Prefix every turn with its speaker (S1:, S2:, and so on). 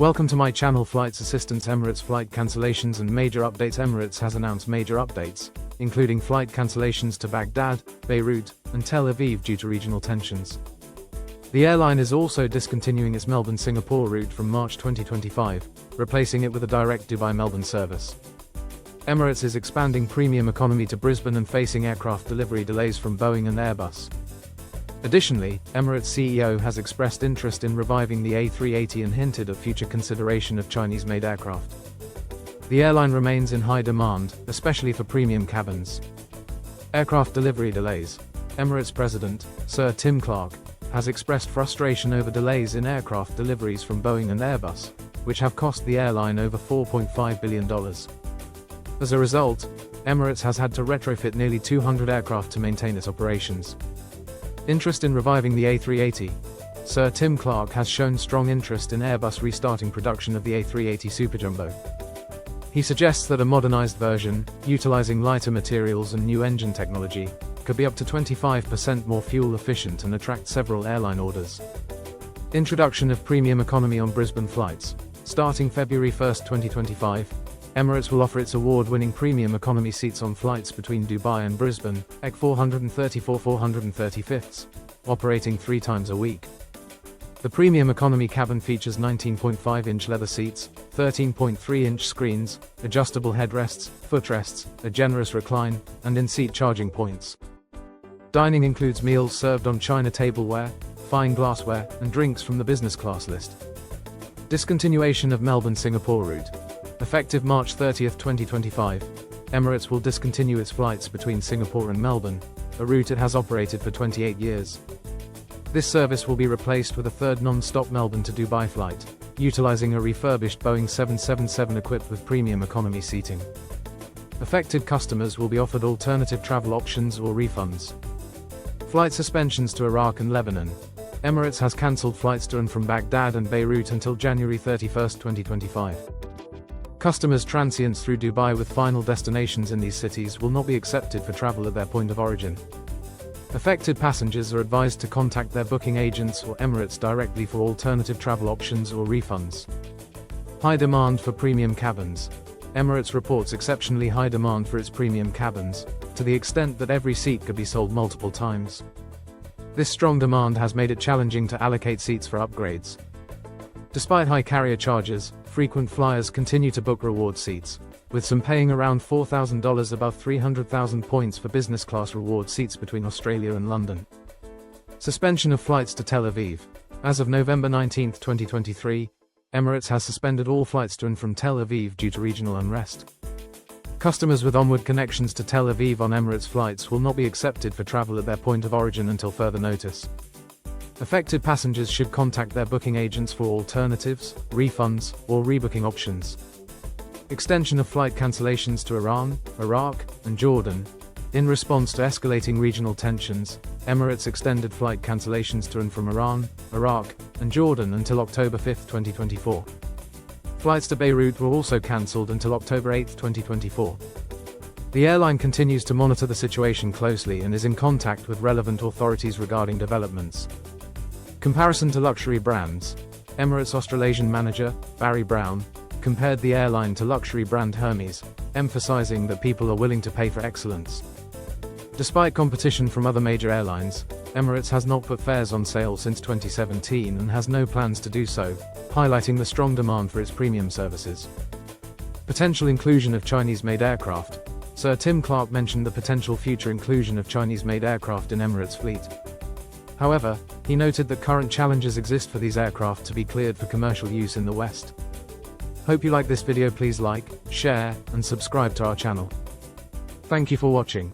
S1: Welcome to my channel. Flights Assistance. Emirates flight cancellations and major updates. Emirates has announced major updates, including flight cancellations to Baghdad, Beirut, and Tel Aviv due to regional tensions. The airline is also discontinuing its Melbourne-Singapore route from March 2025, replacing it with a direct Dubai-Melbourne service. Emirates is expanding premium economy to Brisbane and facing aircraft delivery delays from Boeing and Airbus. Additionally, Emirates CEO has expressed interest in reviving the A380 and hinted at future consideration of Chinese-made aircraft. The airline remains in high demand, especially for premium cabins. Aircraft delivery delays. Emirates President, Sir Tim Clark, has expressed frustration over delays in aircraft deliveries from Boeing and Airbus, which have cost the airline over $4.5 billion. As a result, Emirates has had to retrofit nearly 200 aircraft to maintain its operations. Interest in reviving the A380. Sir Tim Clark has shown strong interest in Airbus restarting production of the A380 Super Jumbo. He suggests that a modernized version, utilizing lighter materials and new engine technology, could be up to 25% more fuel efficient and attract several airline orders. Introduction of premium economy on Brisbane flights. Starting February 1, 2025, Emirates will offer its award-winning premium economy seats on flights between Dubai and Brisbane, EC 434-435, operating 3 times a week. The premium economy cabin features 19.5-inch leather seats, 13.3-inch screens, adjustable headrests, footrests, a generous recline, and in-seat charging points. Dining includes meals served on china tableware, fine glassware, and drinks from the business class list. Discontinuation of Melbourne-Singapore route. Effective March 30, 2025, Emirates will discontinue its flights between Singapore and Melbourne, a route it has operated for 28 years. This service will be replaced with a third non-stop Melbourne to Dubai flight, utilizing a refurbished Boeing 777 equipped with premium economy seating. Affected customers will be offered alternative travel options or refunds. Flight suspensions to Iraq and Lebanon. Emirates has cancelled flights to and from Baghdad and Beirut until January 31, 2025. Customers transients through Dubai with final destinations in these cities will not be accepted for travel at their point of origin. Affected passengers are advised to contact their booking agents or Emirates directly for alternative travel options or refunds. High demand for premium cabins. Emirates reports exceptionally high demand for its premium cabins, to the extent that every seat could be sold multiple times. This strong demand has made it challenging to allocate seats for upgrades. Despite high carrier charges, frequent flyers continue to book reward seats, with some paying around $4,000 above 300,000 points for business class reward seats between Australia and London. Suspension of flights to Tel Aviv. As of November 19, 2023, Emirates has suspended all flights to and from Tel Aviv due to regional unrest. Customers with onward connections to Tel Aviv on Emirates flights will not be accepted for travel at their point of origin until further notice. Affected passengers should contact their booking agents for alternatives, refunds, or rebooking options. Extension of flight cancellations to Iran, Iraq, and Jordan. In response to escalating regional tensions, Emirates extended flight cancellations to and from Iran, Iraq, and Jordan until October 5, 2024. Flights to Beirut were also cancelled until October 8, 2024. The airline continues to monitor the situation closely and is in contact with relevant authorities regarding developments. Comparison to luxury brands. Emirates Australasian manager, Barry Brown, compared the airline to luxury brand Hermes, emphasizing that people are willing to pay for excellence. Despite competition from other major airlines, Emirates has not put fares on sale since 2017 and has no plans to do so, highlighting the strong demand for its premium services. Potential inclusion of Chinese-made aircraft. Sir Tim Clark mentioned the potential future inclusion of Chinese-made aircraft in Emirates' fleet. However, he noted that current challenges exist for these aircraft to be cleared for commercial use in the West. Hope you like this video. Please like, share, and subscribe to our channel. Thank you for watching.